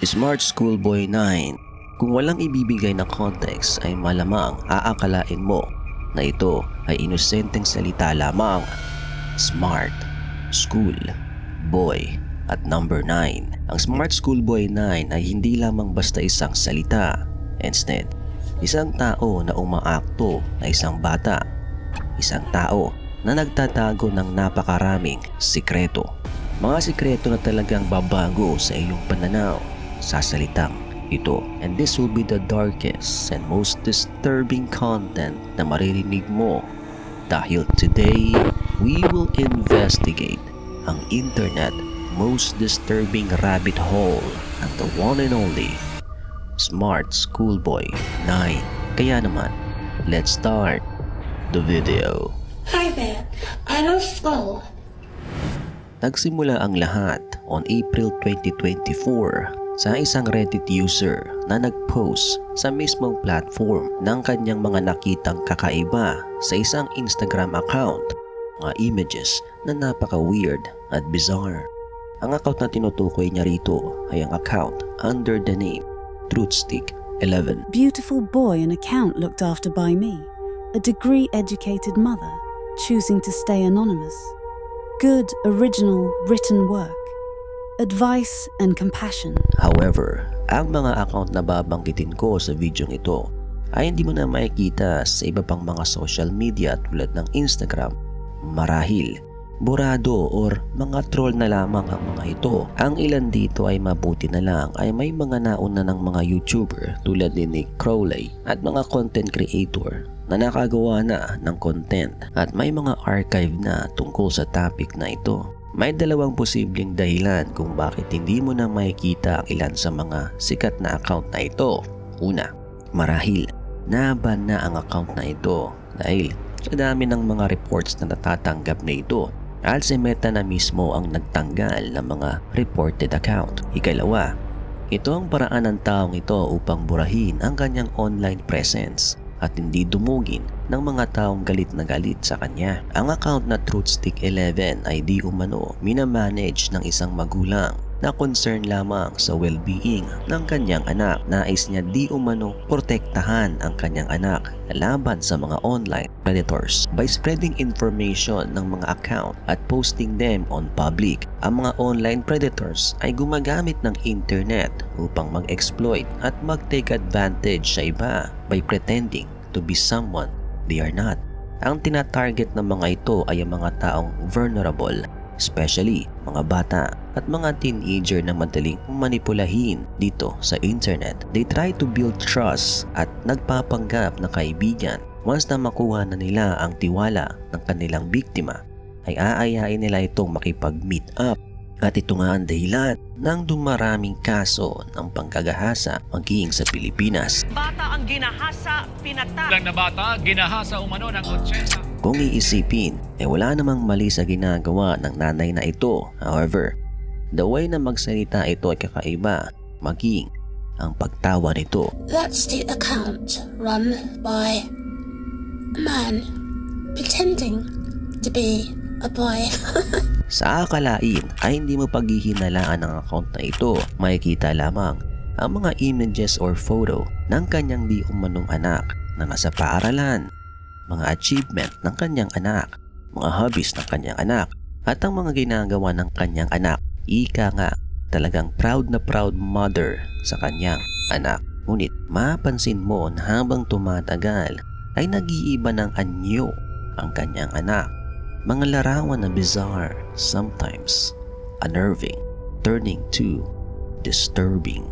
Smart Schoolboy 9. Kung walang ibibigay na context ay malamang aakalain mo na ito ay inosenteng salita lamang. Smart, School, Boy at number 9. Ang Smart Schoolboy 9 ay hindi lamang basta isang salita. Instead, isang tao na umaakto na isang bata. Isang tao na nagtatago ng napakaraming sikreto. Mga sikreto na talagang babago sa iyong pananaw sa salitang ito. And this will be the darkest and most disturbing content na maririnig mo. Dahil today, we will investigate ang internet most disturbing rabbit hole and the one and only Smart Schoolboy 9. Kaya naman, let's start the video. Hi there, I love school. Nagsimula ang lahat on April 2024 sa isang Reddit user na nag-post sa mismong platform ng kanyang mga nakitang kakaiba sa isang Instagram account, mga images na napaka-weird at bizarre. Ang account na tinutukoy niya rito ay ang account under the name Truthstick11. Beautiful boy, an account looked after by me. A degree-educated mother, choosing to stay anonymous. Good, original, written work. Advice and compassion. However, ang mga account na babanggitin ko sa video ito ay hindi mo na makikita sa iba pang mga social media tulad ng Instagram. Marahil, burado or mga troll na lamang ang mga ito. Ang ilan dito ay mabuti na lang ay may mga nauna ng mga YouTuber tulad ni Nick Crowley at mga content creator na nakagawa na ng content at may mga archive na tungkol sa topic na ito. May dalawang posibleng dahilan kung bakit hindi mo na makikita ang ilan sa mga sikat na account na ito. Una, marahil naban na ang account na ito dahil sa dami ng mga reports na natatanggap na ito at si Meta na mismo ang nagtanggal ng mga reported account. Ikalawa, ito ang paraan ng taong ito upang burahin ang kanyang online presence at hindi dumugin ng mga taong galit na galit sa kanya. Ang account na Truthstick11 ay di umano minamanage ng isang magulang na concern lamang sa well-being ng kanyang anak. Nais niya di umano protektahan ang kanyang anak laban sa mga online predators by spreading information ng mga account at posting them on public. Ang mga online predators ay gumagamit ng internet upang mag-exploit at mag-take advantage sa iba by pretending to be someone they are not. Ang tinatarget ng mga ito ay ang mga taong vulnerable, especially mga bata at mga teenager na madaling manipulahin dito sa internet. They try to build trust at nagpapanggap na kaibigan. Once na makuha na nila ang tiwala ng kanilang biktima, ay aayain nila itong makipag-meet up. At ito nga ang dahilan ng dumaraming kaso ng panggagahasa maging sa Pilipinas. Bata ang ginahasa, pinata. Lang na bata, ginahasa umano ng konsyensya. Kung iisipin, wala namang mali sa ginagawa ng nanay na ito. However, the way na magsalita ito ay kakaiba, maging ang pagtawa nito. That's the account run by a man pretending to be a boy. Sa akalain ay hindi mo paghihinalaan ang account na ito. Makikita lamang ang mga images or photo ng kanyang di umanong anak na nasa paaralan, mga achievement ng kanyang anak, mga hobbies ng kanyang anak, at ang mga ginagawa ng kanyang anak. Ika nga, talagang proud na proud mother sa kanyang anak. Ngunit mapansin mo na habang tumatagal ay nag-iiba ng anyo ang kanyang anak. Mga larawan na bizarre, sometimes unnerving, turning to disturbing.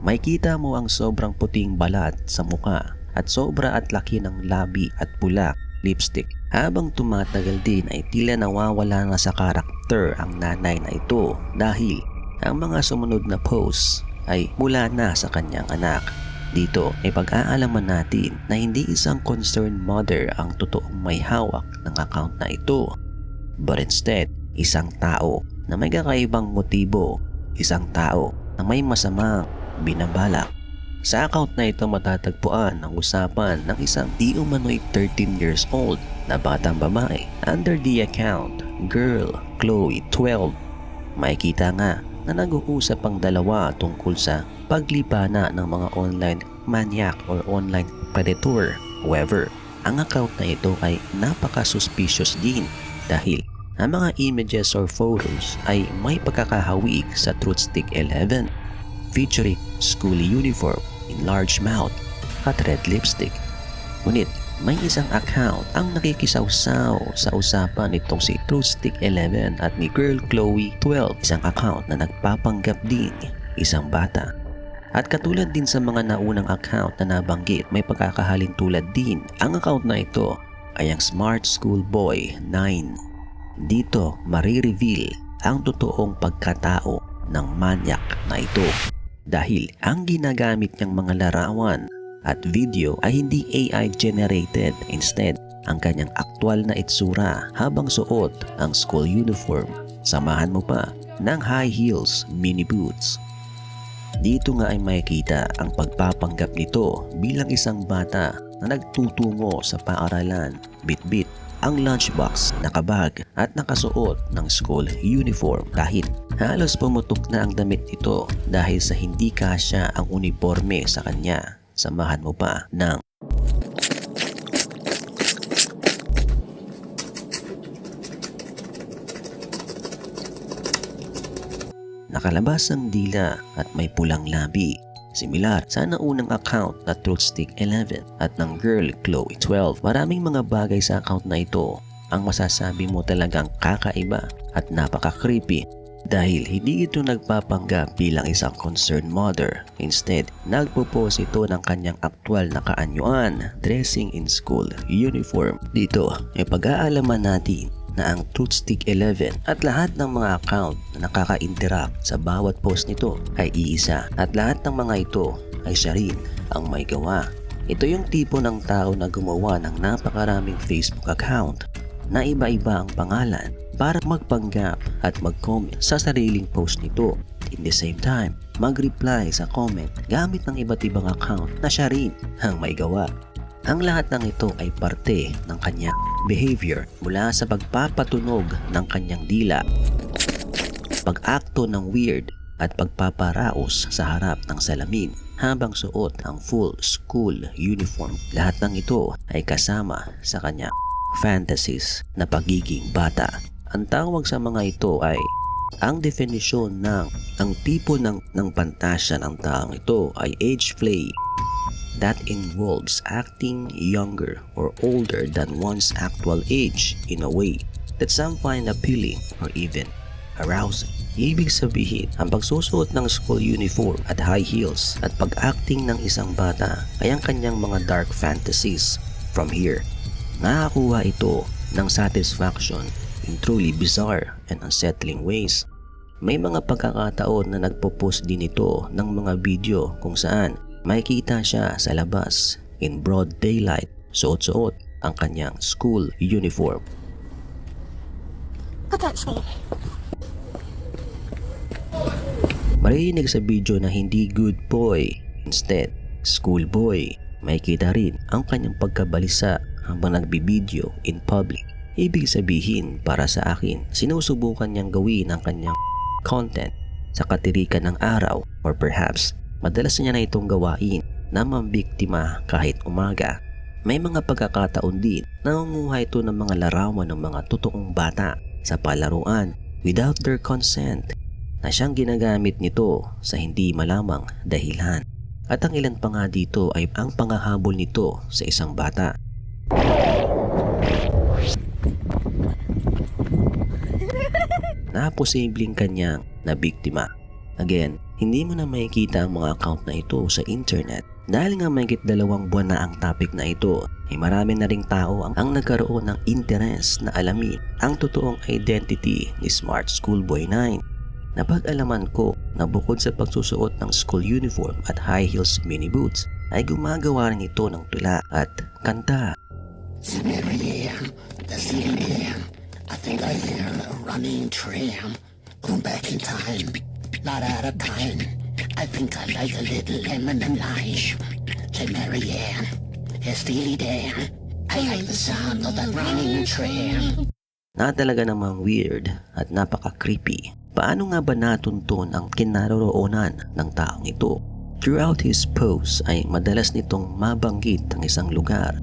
Makikita mo ang sobrang puting balat sa muka at sobra at laki ng labi at pula lipstick. Habang tumatagal din ay tila nawawala na sa karakter ang nanay na ito dahil ang mga sumunod na posts ay mula na sa kanyang anak. Dito ay pag-aalaman natin na hindi isang concerned mother ang totoong may hawak ng account na ito, but instead isang tao na may kakaibang motibo, isang tao na may masamang binabalak. Sa account na ito matatagpuan ang usapan ng isang di umano'y 13 years old na batang babae. Under the account, Girl Chloe 12, makikita nga na nag-uusap ang dalawa tungkol sa paglipana ng mga online maniac or online predator. However, ang account na ito ay napaka-suspicious din dahil ang mga images or photos ay may pagkakahawig sa Truthstick 11 featuring school uniform, enlarged mouth at red lipstick. Ngunit may isang account ang nakikisawsaw sa usapan nitong si Truthstick 11 at ni Girl Chloe 12, isang account na nagpapanggap din isang bata. At katulad din sa mga naunang account na nabanggit, may pagkakahalin tulad din. Ang account na ito ay ang Smart Schoolboy 9. Dito marireveal ang totoong pagkatao ng manyak na ito dahil ang ginagamit niyang mga larawan at video ay hindi AI generated. Instead, ang kanyang aktwal na itsura habang suot ang school uniform. Samahan mo pa ng high heels mini boots. Dito nga ay makikita ang pagpapanggap nito bilang isang bata na nagtutungo sa paaralan, bitbit ang lunchbox, nakabag at nakasuot ng school uniform kahit halos pumutok na ang damit nito dahil sa hindi kasya ang uniforme sa kanya. Samahan mo pa ng nakalabas ang dila at may pulang labi. Similar sa naunang account na Truthstick 11 at ng Girl Chloe 12. Maraming mga bagay sa account na ito ang masasabi mo talagang kakaiba at napaka-creepy dahil hindi ito nagpapanggap bilang isang concerned mother. Instead, nagpo-post ito ng kanyang aktwal na kaanyuan, dressing in school uniform. Dito ay pag-aalaman natin na ang Truthstick 11 at lahat ng mga account na nakaka-interact sa bawat post nito ay iisa at lahat ng mga ito ay siya rin ang may gawa. Ito yung tipo ng tao na gumawa ng napakaraming Facebook account na iba-iba ang pangalan para magpanggap at mag-comment sa sariling post nito. In the same time, mag-reply sa comment gamit ng iba't ibang account na siya rin ang may gawa. Ang lahat ng ito ay parte ng kanyang behavior mula sa pagpapatunog ng kanyang dila, pag-akto ng weird at pagpaparaos sa harap ng salamin habang suot ang full school uniform. Lahat ng ito ay kasama sa kanyang fantasies na pagiging bata. Ang tawag sa mga ito ay ang definisyon ng ang tipo ng pantasya ng taong ito ay age play that involves acting younger or older than one's actual age in a way that some find appealing or even arousing. Ibig sabihin, ang pagsusuot ng school uniform at high heels at pag-acting ng isang bata ay ang kanyang mga dark fantasies. From here, nakakuha ito ng satisfaction in truly bizarre and unsettling ways. May mga pagkakataon na nagpo-post din ito ng mga video kung saan makikita siya sa labas in broad daylight, suot-suot ang kanyang school uniform. Marinig sa video na hindi good boy, instead school boy. Makikita rin ang kanyang pagkabalisa habang nagbibideo in public. Ibig sabihin, para sa akin, sinusubukan niyang gawin ang kanyang content sa katirikan ng araw or perhaps madalas niya na itong gawain na mambiktima kahit umaga. May mga pagkakataon din na nangunguha ito ng mga larawan ng mga totoong bata sa palaruan without their consent na siyang ginagamit nito sa hindi malamang dahilan. At ang ilan pa nga dito ay ang pangahabol nito sa isang bata. Na posibleng kanyang nabiktima. Again, hindi mo na makikita ang mga account na ito sa internet. Dahil nga mahigit 2 buwan na ang topic na ito, ay marami na ring tao ang nagkaroon ng interes na alamin ang totoong identity ni Smart Schoolboy 9. Napag-alaman ko na bukod sa pagsusuot ng school uniform at high heels mini boots, ay gumagawa rin ito ng tula at kanta. It's Mary Ann, the ceiling. I think I hear a running tram going back in time, not out of time. I think I like a little lemon and lime. Say Mary Ann, yes, Steely Dan. I like the sound of that running tram. Na talaga namang weird at napaka-creepy Paano nga ba natuntun ang kinaroroonan ng taong ito? Throughout his posts ay madalas nitong mabanggit ang isang lugar.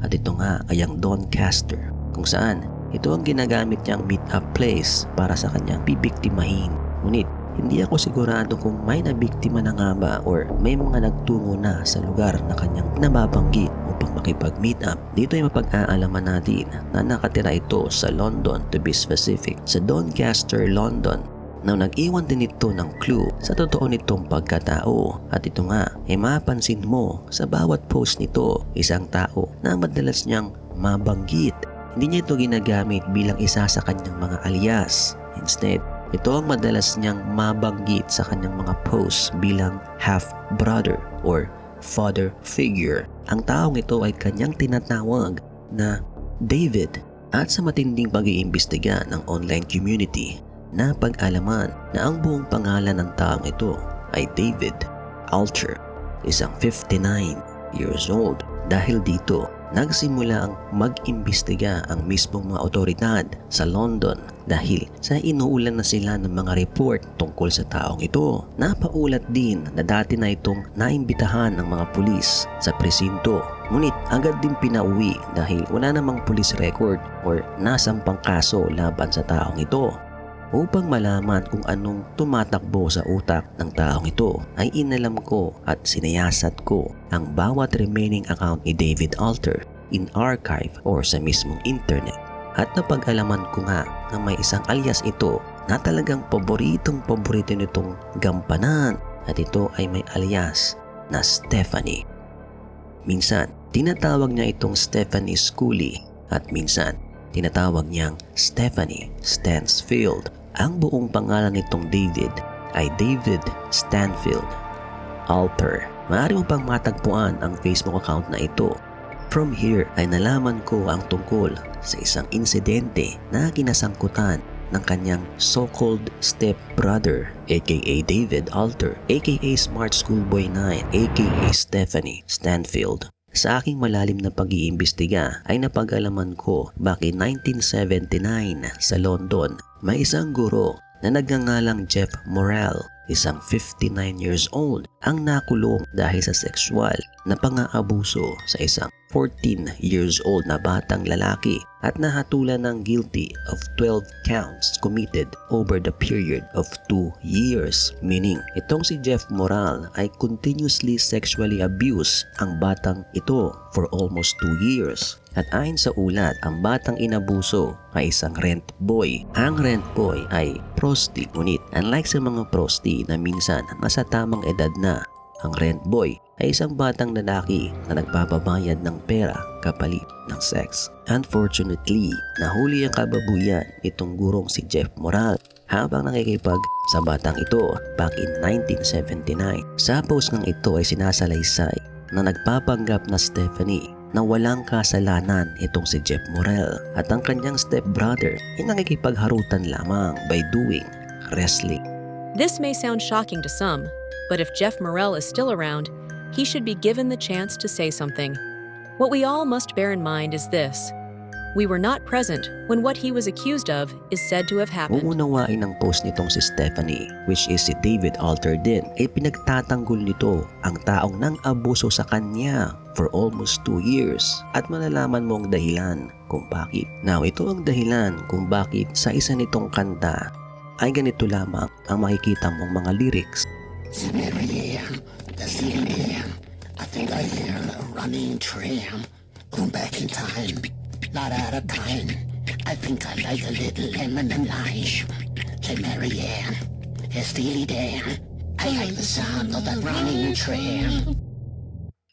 At ito nga ay ang Doncaster, kung saan ito ang ginagamit niyang meet-up place para sa kanyang bibiktimahin. Ngunit hindi ako sigurado kung may nabiktima na nga ba or may mga nagtungo na sa lugar na kanyang nababanggit upang makipag-meet up. Dito ay mapag-aalaman natin na nakatira ito sa London, to be specific, sa Doncaster, London, na nag-iwan din ito ng clue sa totoo nitong pagkatao. At ito nga ay mapansin mo sa bawat post nito, isang tao na madalas niyang mabanggit. Hindi niya ito ginagamit bilang isa sa kanyang mga alias. Instead, ito ang madalas niyang mabanggit sa kanyang mga posts bilang half-brother or father figure. Ang taong ito ay kanyang tinatawag na David. At sa matinding pag-iimbestiga ng online community, napag-alaman na ang buong pangalan ng taong ito ay David Alter, isang 59 years old. Dahil dito, nagsimula ang mag-imbestiga ang mismong mga otoridad sa London dahil sa inuulan na sila ng mga report tungkol sa taong ito. Napaulat din na dati na itong naimbitahan ng mga pulis sa presinto. Ngunit agad din pinauwi dahil wala namang police record or nasampang kaso laban sa taong ito. Upang malaman kung anong tumatakbo sa utak ng taong ito, ay inalam ko at sinayasat ko ang bawat remaining account ni David Alter in archive or sa mismong internet. At napag-alaman ko nga na may isang alias ito na talagang paborito nitong gampanan, at ito ay may alias na Stephanie. Minsan, tinatawag niya itong Stephanie Scully at minsan, tinatawag niyang Stephanie Stansfield. Ang buong pangalan nitong David ay David Stanfield Alter. Maaari mo pang matagpuan ang Facebook account na ito. From here ay nalaman ko ang tungkol sa isang insidente na kinasangkutan ng kanyang so-called step-brother aka David Alter aka Smart Schoolboy 9 aka Stephanie Stanfield. Sa aking malalim na pag-iimbestiga ay napag-alaman ko bakit 1979 sa London may isang guro na nagngangalang Jeff Morrell, isang 59 years old, ang nakulong dahil sa sexual na pang-aabuso sa isang 14 years old na batang lalaki at nahatulan ng guilty of 12 counts committed over the period of 2 years. Meaning, itong si Jeff Morrell ay continuously sexually abused ang batang ito for almost 2 years. At ayon sa ulat, ang batang inabuso ay isang rent boy. Ang rent boy ay prosti, ngunit unlike sa mga prosti na minsan nasa tamang edad na, ang rent boy ay isang batang lalaki na nagpapabayad ng pera kapalit ng sex. Unfortunately, nahuli ang kababuyan itong gurong si Jeff Morrell habang nakikipag sa batang ito back in 1979. Sa post ng ito ay sinasalaysay na nagpapanggap na Stephanie na walang kasalanan itong si Jeff Morrell at ang kanyang stepbrother ay nakikipagharutan lamang by doing wrestling. This may sound shocking to some, but if Jeff Morrell is still around, he should be given the chance to say something. What we all must bear in mind is this: we were not present when what he was accused of is said to have happened. Uunawain ng post nitong si Stephanie, which is si David Alter din, ay pinagtatanggol nito ang taong nang abuso sa kanya for almost 2 years at malalaman mo ang dahilan kung bakit. Now, ito ang dahilan kung bakit sa isa nitong kanta ay ganito lamang ang makikita mong mga lyrics. It's Mary Ann, the ceiling Ann. I think I hear a running tram going back in time, not out of time. I think I like a little lemon and lime. Say Mary Ann, Steely Dan. I like the sound of that running tram.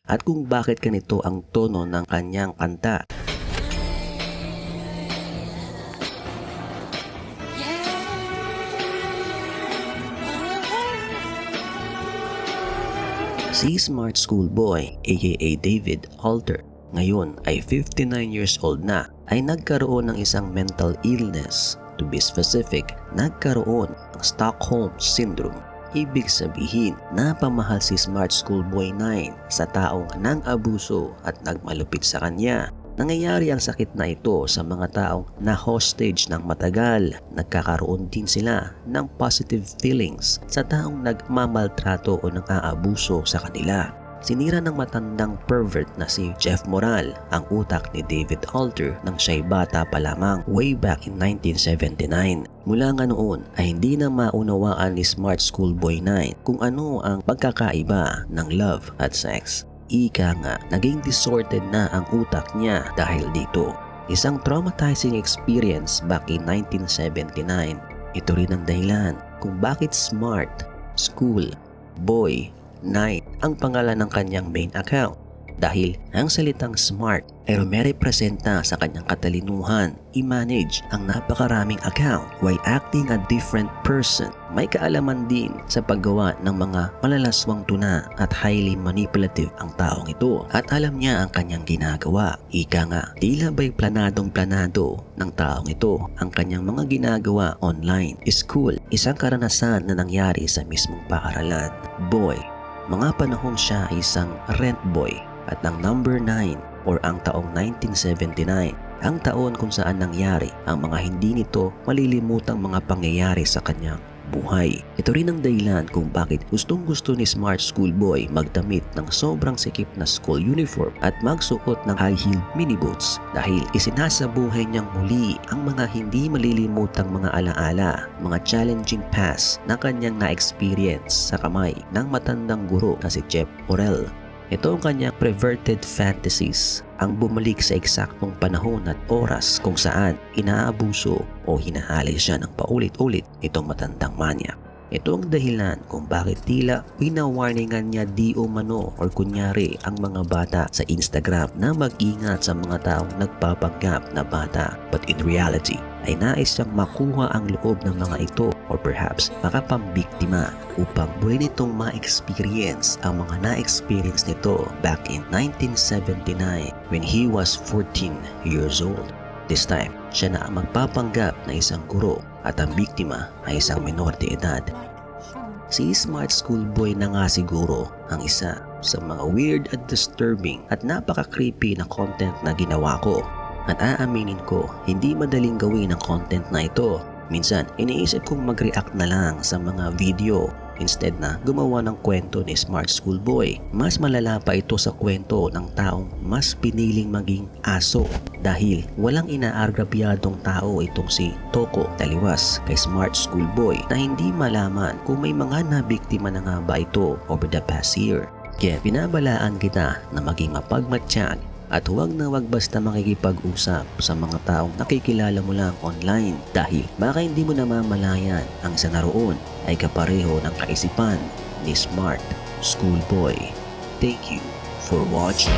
At kung bakit ganito ang tono ng kanyang kanta. Si Smart Schoolboy aka David Alter ngayon ay 59 years old na ay nagkaroon ng isang mental illness. To be specific, nagkaroon ng Stockholm Syndrome. Ibig sabihin, napamahal si Smart Schoolboy 9 sa taong nang abuso at nagmalupit sa kanya. Nangyayari ang sakit na ito sa mga taong na-hostage ng matagal. Nagkakaroon din sila ng positive feelings sa taong nagmamaltrato o nang-aabuso sa kanila. Sinira ng matandang pervert na si Jeff Moral ang utak ni David Alter nang siya'y bata pa lamang way back in 1979. Mula nga noon ay hindi na maunawaan ni Smart Schoolboy 9 kung ano ang pagkakaiba ng love at sex. Ika nga, naging distorted na ang utak niya dahil dito. Isang traumatizing experience back in 1979. Ito rin ang dahilan kung bakit Smart Schoolboy 9 ang pangalan ng kanyang main account. Dahil ang salitang smart ay rumerepresenta sa kanyang katalinuhan, i-manage ang napakaraming account while acting a different person. May kaalaman din sa paggawa ng mga malalaswang tuna at highly manipulative ang taong ito at alam niya ang kanyang ginagawa. Ika nga, tila ba'y planadong-planado ng taong ito ang kanyang mga ginagawa online. School, isang karanasan na nangyari sa mismong paaralan. Boy, mga panahon siya ay isang rent boy. At ang number 9 or ang taong 1979, ang taon kung saan nangyari ang mga hindi nito malilimutang mga pangyayari sa kanyang buhay. Ito rin ang dahilan kung bakit gustong-gusto ni Smart Schoolboy magdamit ng sobrang sikip na school uniform at magsuot ng high-heel mini boots dahil isinasabuhay niyang muli ang mga hindi malilimutang mga alaala, mga challenging past na kanyang na-experience sa kamay ng matandang guro na si Jeff Moral. Ito ang kanyang perverted fantasies, ang bumalik sa eksaktong panahon at oras kung saan inaabuso o hinahali siya ng paulit-ulit itong matandang manyak. Ito ang dahilan kung bakit tila winawarningan niya di umano or kunyari ang mga bata sa Instagram na mag-ingat sa mga taong nagpapanggap na bata. But in reality, ay nais siyang makuha ang loob ng mga ito or perhaps makapambiktima upang muli nitong ma-experience ang mga na-experience nito back in 1979 when he was 14 years old. This time, siya na ang magpapanggap na isang guro at ang biktima ay isang minor de edad. Si Smart Schoolboy na nga siguro ang isa sa mga weird at disturbing at napaka-creepy na content na ginawa ko. At aaminin ko, hindi madaling gawin ang content na ito. Minsan, iniisip kong mag-react na lang sa mga video instead na gumawa ng kwento ni Smart Schoolboy. Mas malala pa ito sa kwento ng taong mas piniling maging aso dahil walang inaagrabyadong tao itong si Toko taliwas kay Smart Schoolboy na hindi malaman kung may mga nabiktima na nga ba ito over the past year. Kaya binabalaan kita na maging mapagmatsyag at huwag na huwag basta makikipag-usap sa mga taong nakikilala mo lang online dahil baka hindi mo namamalayan ang isa na roon ay kapareho ng kaisipan ni Smart Schoolboy. Thank you for watching.